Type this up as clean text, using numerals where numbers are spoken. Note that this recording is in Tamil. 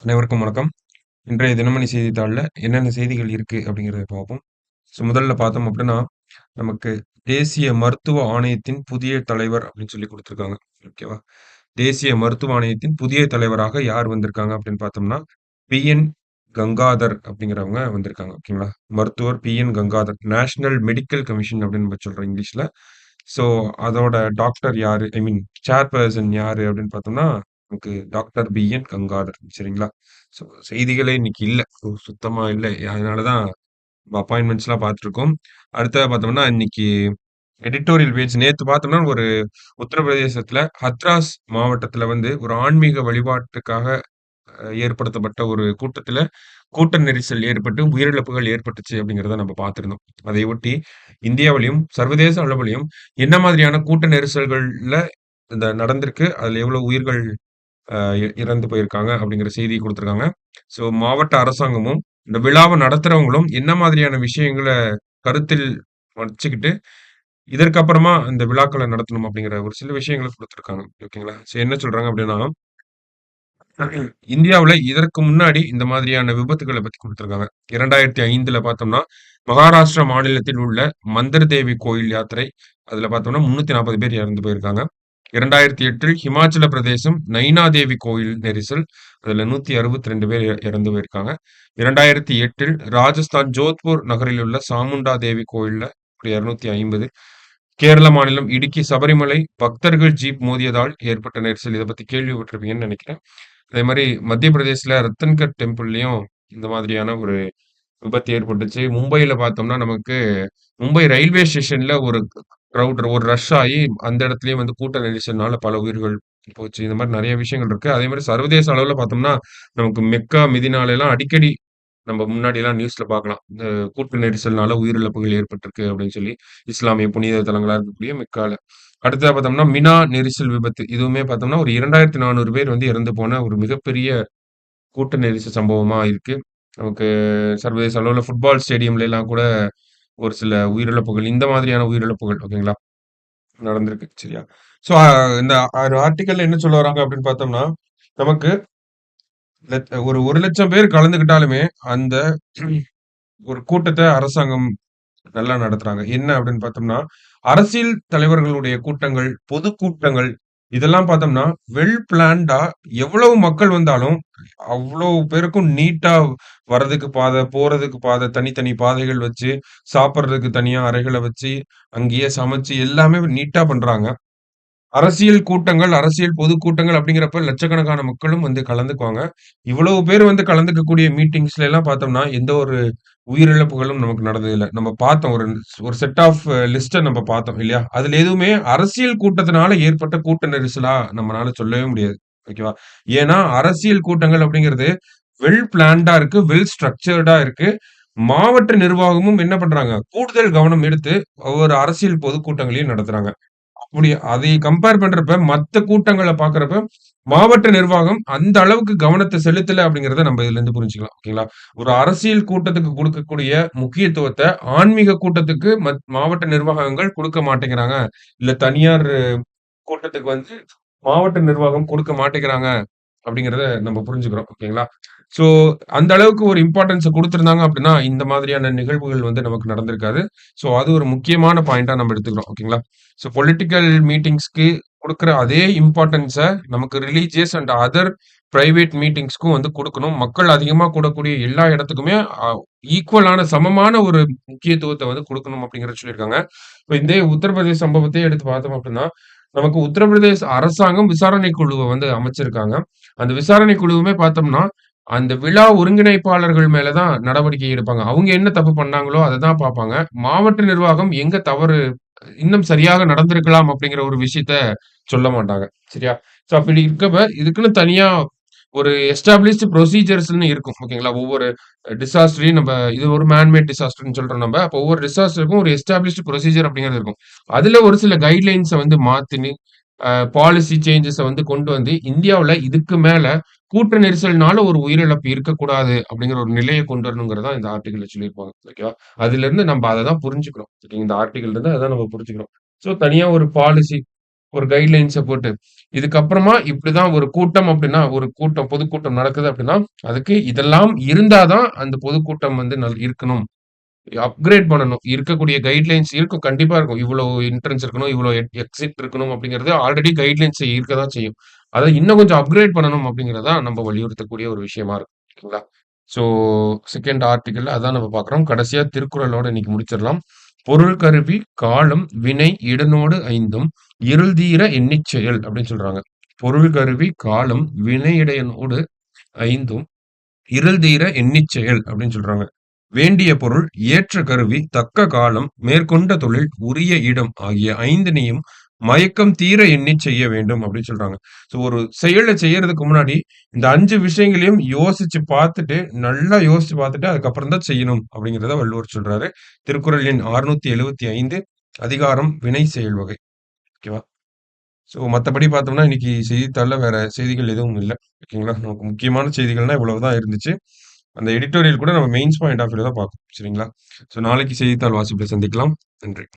அனைவருக்கும் வணக்கம். இன்றைய தினமணி செய்தித்தாள்ல என்னென்ன செய்திகள் இருக்கு அப்படிங்கிறத பார்ப்போம். முதல்ல பார்த்தோம் அப்படின்னா, நமக்கு தேசிய மருத்துவ ஆணையத்தின் புதிய தலைவர் அப்படின்னு சொல்லி குடுத்துருக்காங்க. ஓகேவா? தேசிய மருத்துவ ஆணையத்தின் புதிய தலைவராக யார் வந்திருக்காங்க அப்படின்னு பார்த்தோம்னா, பி.என். கங்காதர் அப்படிங்கிறவங்க வந்திருக்காங்க. ஓகேங்களா? மருத்துவர் PN. Gangadhar. National medical commission அப்படின்னு நம்ம சொல்றோம் இங்கிலீஷ்ல. ஸோ, அதோட டாக்டர் யாரு? ஐ மீன் சேர்பர்சன் யாரு அப்படின்னு பார்த்தோம்னா, நமக்கு டாக்டர் பி.என். கங்காதர். சரிங்களா? ஸோ, செய்திகளே இன்னைக்கு இல்ல. சுத்தமா இல்ல. அதனால தான் அப்பாயின்ட்மெண்ட்ஸ்லாம் பார்த்துருக்கோம். அடுத்ததா பார்த்தோம்னா, இன்னைக்கு எடிட்டோரியல் பேஜ் நேத்து பார்த்தோம்னா, ஒரு உத்தரப்பிரதேசத்தில ஹத்ராஸ் மாவட்டத்தில வந்து ஒரு ஆன்மீக வழிபாட்டுக்காக ஏற்படுத்தப்பட்ட ஒரு கூட்டத்தில, கூட்ட நெரிசல் ஏற்பட்டு உயிரிழப்புகள் ஏற்பட்டுச்சு அப்படிங்கிறத நம்ம பார்த்திருந்தோம். அதையொட்டி இந்தியாவிலயும், சர்வதேச அளவிலயும் என்ன மாதிரியான கூட்ட நெரிசல்கள்ல இந்த நடந்திருக்கு? அதுல எவ்வளவு உயிர்கள் இறந்து போயிருக்காங்க அப்படிங்கிற செய்தி குடுத்திருக்காங்க. ஸோ மாவட்ட அரசாங்கமும், இந்த விழாவ நடத்துறவங்களும் என்ன மாதிரியான விஷயங்கள கருத்தில் வச்சுக்கிட்டு, இதற்கு அப்புறமா இந்த விழாக்கள நடத்தணும் அப்படிங்கிற ஒரு சில விஷயங்கள குடுத்திருக்காங்க. ஓகேங்களா? ஸோ என்ன சொல்றாங்க அப்படின்னா, இந்தியாவுல இதற்கு முன்னாடி இந்த மாதிரியான விபத்துகள பத்தி குடுத்திருக்காங்க. 2005ல பார்த்தோம்னா, மகாராஷ்டிரா மாநிலத்தில் உள்ள மந்தர் தேவி கோயில் யாத்திரை. அதுல பார்த்தோம்னா 340 பேர் இறந்து போயிருக்காங்க. 2008ல் ஹிமாச்சல பிரதேசம் நைனா தேவி கோயில் நெரிசல். அதுல 162 பேர் இறந்து போயிருக்காங்க. 2008ல் ராஜஸ்தான் ஜோத்பூர் நகரில் உள்ள சாமுண்டா தேவி கோயில்ல ஒரு 250. கேரள மாநிலம் இடுக்கி சபரிமலை பக்தர்கள் ஜீப் மோதியதால் ஏற்பட்ட நெரிசல். இத பத்தி கேள்விப்பட்டிருப்பீங்கன்னு நெனைக்கிறேன். அதே மாரி மத்திய பிரதேஷ்ல ரத்தன்கட் டெம்பிள்லயும் இந்த மாதிரியான ஒரு விபத்து ஏற்பட்டுச்சு. மும்பைல பார்த்தோம்னா, நமக்கு மும்பை ரயில்வே ஸ்டேஷன்ல ஒரு ஒரு ரஷ் ஆயி அந்த இடத்துலயும் வந்து கூட்ட நெரிசல்னால பல உயிர்கள் போச்சு. இந்த மாரி நெறைய விஷயங்கள் இருக்கு. அதே மாரி சர்வதேச அளவுல பார்த்தோம்னா, நமக்கு மெக்கா, மெதினாலலாம் அடிக்கடி நம்ம முன்னாடிலாம் நியூஸ்ல பார்க்கலாம். இந்த கூட்ட நெரிசல்னால உயிரிழப்புகள் ஏற்பட்டிருக்கு அப்படின்னு சொல்லி, இஸ்லாமிய புனித தலங்களா இருக்கக்கூடிய மெக்கால. அடுத்ததா பார்த்தோம்னா, மினா நெரிசல் விபத்து. இதுவுமே பார்த்தோம்னா, ஒரு 2400 பேர் வந்து இறந்து போன ஒரு மிகப்பெரிய கூட்ட நெரிசல் சம்பவமா இருக்கு. நமக்கு சர்வதேச அளவுல ஃபுட்பால் ஸ்டேடியம்லலாம் கூட ஒரு சில உயிரிழப்புகள், இந்த மாதிரியான உயிரிழப்புகள் ஓகேங்களா? நடந்திருக்கு. சரியா? ஸோ இந்த ஒரு ஆர்டிக்கல்ல என்ன சொல்ல வராங்க அப்படின்னு பார்த்தோம்னா, நமக்கு ஒரு 1,00,000 பேர் கலந்துக்கிட்டாலுமே, அந்த ஒரு கூட்டத்த அரசாங்கம் நல்லா நடத்துறாங்க. என்ன அப்படின்னு பார்த்தோம்னா, அரசியல் தலைவர்களுடைய கூட்டங்கள், பொதுக்கூட்டங்கள் இதெல்லாம் பார்த்தோம்னா, வெல் பிளான்டா எவ்வளவு மக்கள் வந்தாலும், அவ்வளவு பேருக்கும் நீட்டா வரதுக்கு பாதை, போறதுக்கு பாதை, தனித்தனி பாதைகள் வச்சு, சாப்பிடுறதுக்கு தனியா அறைகள வச்சு, அங்கேயே சமைச்சு எல்லாமே நீட்டா பண்றாங்க. அரசியல் கூட்டங்கள், அரசியல் பொதுக்கூட்டங்கள் அப்படிங்கிறப்ப லட்சக்கணக்கான மக்களும் வந்து கலந்துக்குவாங்க. இவ்வளவு பேர் வந்து கலந்துக்கக்கூடிய மீட்டிங்ஸ்ல எல்லாம் பார்த்தோம்னா, எந்த ஒரு உயிரிழப்புகளும் நமக்கு நடந்ததில்ல. நம்ம பார்த்தோம் ஒரு ஒரு செட் ஆஃப் லிஸ்ட்ட நம்ம பார்த்தோம் இல்லையா? அதுல எதுவுமே அரசியல் கூட்டத்தினால ஏற்பட்ட கூட்ட நெரிசலா நம்மனால சொல்லவே முடியாது. ஓகேவா? ஏன்னா, அரசியல் கூட்டங்கள் அப்படிங்கிறது வெல் பிளான்டா இருக்கு, வெல் ஸ்ட்ரக்சர்டா இருக்கு. மாவட்ட நிர்வாகமும் என்ன பண்றாங்க? கூடுதல் கவனம் எடுத்து ஒவ்வொரு அரசியல் பொதுக்கூட்டங்களையும் நடத்துறாங்க. அப்படி அதை கம்பேர் பண்றப்ப, மத்த கூட்டங்கள பார்க்கிறப்ப, மாவட்ட நிர்வாகம் அந்த அளவுக்கு கவனத்த செலுத்தல அப்படிங்கிறத நம்ம இதுலருந்து புரிஞ்சுக்கலாம். ஓகேங்களா? ஒரு அரசியல் கூட்டத்துக்கு குடுக்கக்கூடிய முக்கியத்துவத்த, ஆன்மீக கூட்டத்துக்கு மாவட்ட நிர்வாகங்கள் குடுக்க மாட்டேங்கிறாங்க. இல்ல தனியார் கூட்டத்துக்கு வந்து மாவட்ட நிர்வாகம் குடுக்க மாட்டேங்கிறாங்க அப்படிங்கிறத நம்ம புரிஞ்சுக்கிறோம். ஓகேங்களா? ஸோ அந்த அளவுக்கு ஒரு இம்பார்ட்டன்ஸ குடுத்திருந்தாங்க அப்படின்னா, இந்த மாதிரியான நிகழ்வுகள் வந்து நமக்கு நடந்திருக்காது. ஸோ அது ஒரு முக்கியமான பாயிண்ட்டா நம்ம எடுத்துக்கிறோம். ஓகேங்களா? ஸோ பொலிட்டிக்கல் மீட்டிங்ஸ்க்கு குடுக்குற அதே இம்பார்ட்டன்ஸ நமக்கு ரிலிஜியஸ் அண்ட் அதர் பிரைவேட் மீட்டிங்ஸ்க்கும் வந்து குடுக்கணும். மக்கள் அதிகமா கூடக்கூடிய எல்லா இடத்துக்குமே அ ஈக்குவலான சமமான ஒரு முக்கியத்துவத்த வந்து குடுக்கணும் அப்படிங்கிறத சொல்லியிருக்காங்க. இப்ப இதே உத்தரப்பிரதேச சம்பவத்தையே எடுத்து பார்த்தோம் அப்படின்னா, நமக்கு உத்தரப்பிரதேச அரசாங்கம் விசாரணை குழுவ வந்து அமைச்சிருக்காங்க. அந்த விசாரணை குழுவுமே பார்த்தோம்னா, அந்த விழா ஒருங்கிணைப்பாளர்கள் மேல தான் நடவடிக்கை எடுப்பாங்க. அவங்க என்ன தப்பு பண்ணாங்களோ அத தான் பார்ப்பாங்க. மாவட்ட நிர்வாகம் எங்க தவறு இன்னும் சரியாக நடந்திருக்கலாம் அப்படிங்கிற ஒரு விஷயத்த சொல்ல மாட்டாங்க. சரியா? ஸோ அப்படி இருக்கப்ப, இதுக்குன்னு தனியா ஒரு எஸ்டாபிளிஷ்ட் ப்ரொசீஜர்ஸ்ன்னு இருக்கும். ஓகேங்களா? ஒவ்வொரு டிசாஸ்டரையும் இது ஒரு மேன் மேட் டிசாஸ்டர்ன்னு சொல்றோம் நம்ப. அப்போ ஒவ்வொரு டிசாஸ்டருக்கும் ஒரு எஸ்டாபிளிஷ்ட் ப்ரொசீஜர் அப்படிங்கிறது இருக்கும். அதுல ஒரு சில கைட்லைன்ஸ வந்து மாத்தினு, பாலிசி சேஞ்சஸ வந்து கொண்டு வந்து, இந்தியாவுல இதுக்கு மேல கூட்ட நெரிசல்னால ஒரு உயிரிழப்பு இருக்கக்கூடாது அப்படிங்கிற ஒரு நிலைய கொண்டு வரணுங்கிறது தான் இந்த ஆர்டிகிள்ல சொல்லியிருப்பாங்க. ஓகேவா? அதிலிருந்து நம்ப அத தான் புரிஞ்சுக்கிறோம். ஓகே. இந்த ஆர்டிகிள்ல இருந்து அதான் நம்ம புரிஞ்சுக்கிறோம். ஸோ தனியா ஒரு பாலிசி ஒரு கைட்லைன்ஸ போட்டு, இதுக்கப்புறமா இப்படிதான் ஒரு கூட்டம் அப்படின்னா, ஒரு கூட்டம் பொதுக்கூட்டம் நடக்குது அப்படின்னா, அதுக்கு இதெல்லாம் இருந்தா தான் அந்த பொதுக்கூட்டம் வந்து இருக்கணும். அப்கிரேட் பண்ணணும். இருக்கக்கூடிய கைட்லைன்ஸ் இருக்கும். கண்டிப்பா இருக்கும். இவ்வளோ என்ட்ரன்ஸ் இருக்கணும், இவ்வளோ எக்ஸிட் இருக்கணும் அப்படிங்கிறது ஆல்ரெடி கைட்லைன்ஸ் இருக்க தான் செய்யும். அத இன்னும் கொஞ்சம் அப்கிரேட் பண்ணணும் அப்படிங்கிறது தான் நம்ம வலியுறுத்தக்கூடிய ஒரு விஷயமா இருக்கும். ஓகேங்களா? ஸோ 2ண்ட் ஆர்டிக்கிள்ல அதான் நம்ம பார்க்குறோம். கடைசியா திருக்குறளோட இன்னைக்கு முடிச்சிடலாம். "பொருள் கருவி, காலம், வினை, இடனோடு ஐந்தும் இருள் தீர எண்ணிச் செயல்" அப்படின்னு சொல்றாங்க. பொருள் கருவி, காலம், வினை இடையனோடு ஐந்தும் இருள் தீர எண்ணிச் செயல் அப்படின்னு சொல்றாங்க. வேண்டிய பொருள், ஏற்ற கருவி, தக்க காலம், மேற்கொண்ட தொழில், உரிய இடம் ஆகிய 5னையும் மயக்கம் தீர எண்ணிச் செய்ய வேண்டும் அப்படின்னு சொல்றாங்க. ஸோ ஒரு செயல செய்யறதுக்கு முன்னாடி இந்த 5 விஷயங்களையும் யோசிச்சு பார்த்துட்டு, நல்லா யோசிச்சு பார்த்துட்டு அதுக்கப்புறம் தான் செய்யணும் அப்படிங்கிறத வள்ளுவர் சொல்றாரு. திருக்குறள் எண் 675 அதிகாரம் வினை செயல் வகை. ஓகேவா? ஸோ மத்தபடி பார்த்தோம்னா, இன்னைக்கு செய்தித்தாள்ல வேற செய்திகள் எதுவும் இல்ல. ஓகேங்களா? நமக்கு முக்கியமான செய்திகள்னா இவ்வளவு தான் இருந்துச்சு. அந்த எடிட்டோரியல் கூட நம்ம மெயின்ஸ் பாயிண்ட் ஆஃப் வியூல தான் பார்ப்போம். சரிங்களா? ஸோ நாளைக்கு செய்தித்தாள் வாசிப்புல சந்திக்கலாம். நன்றி.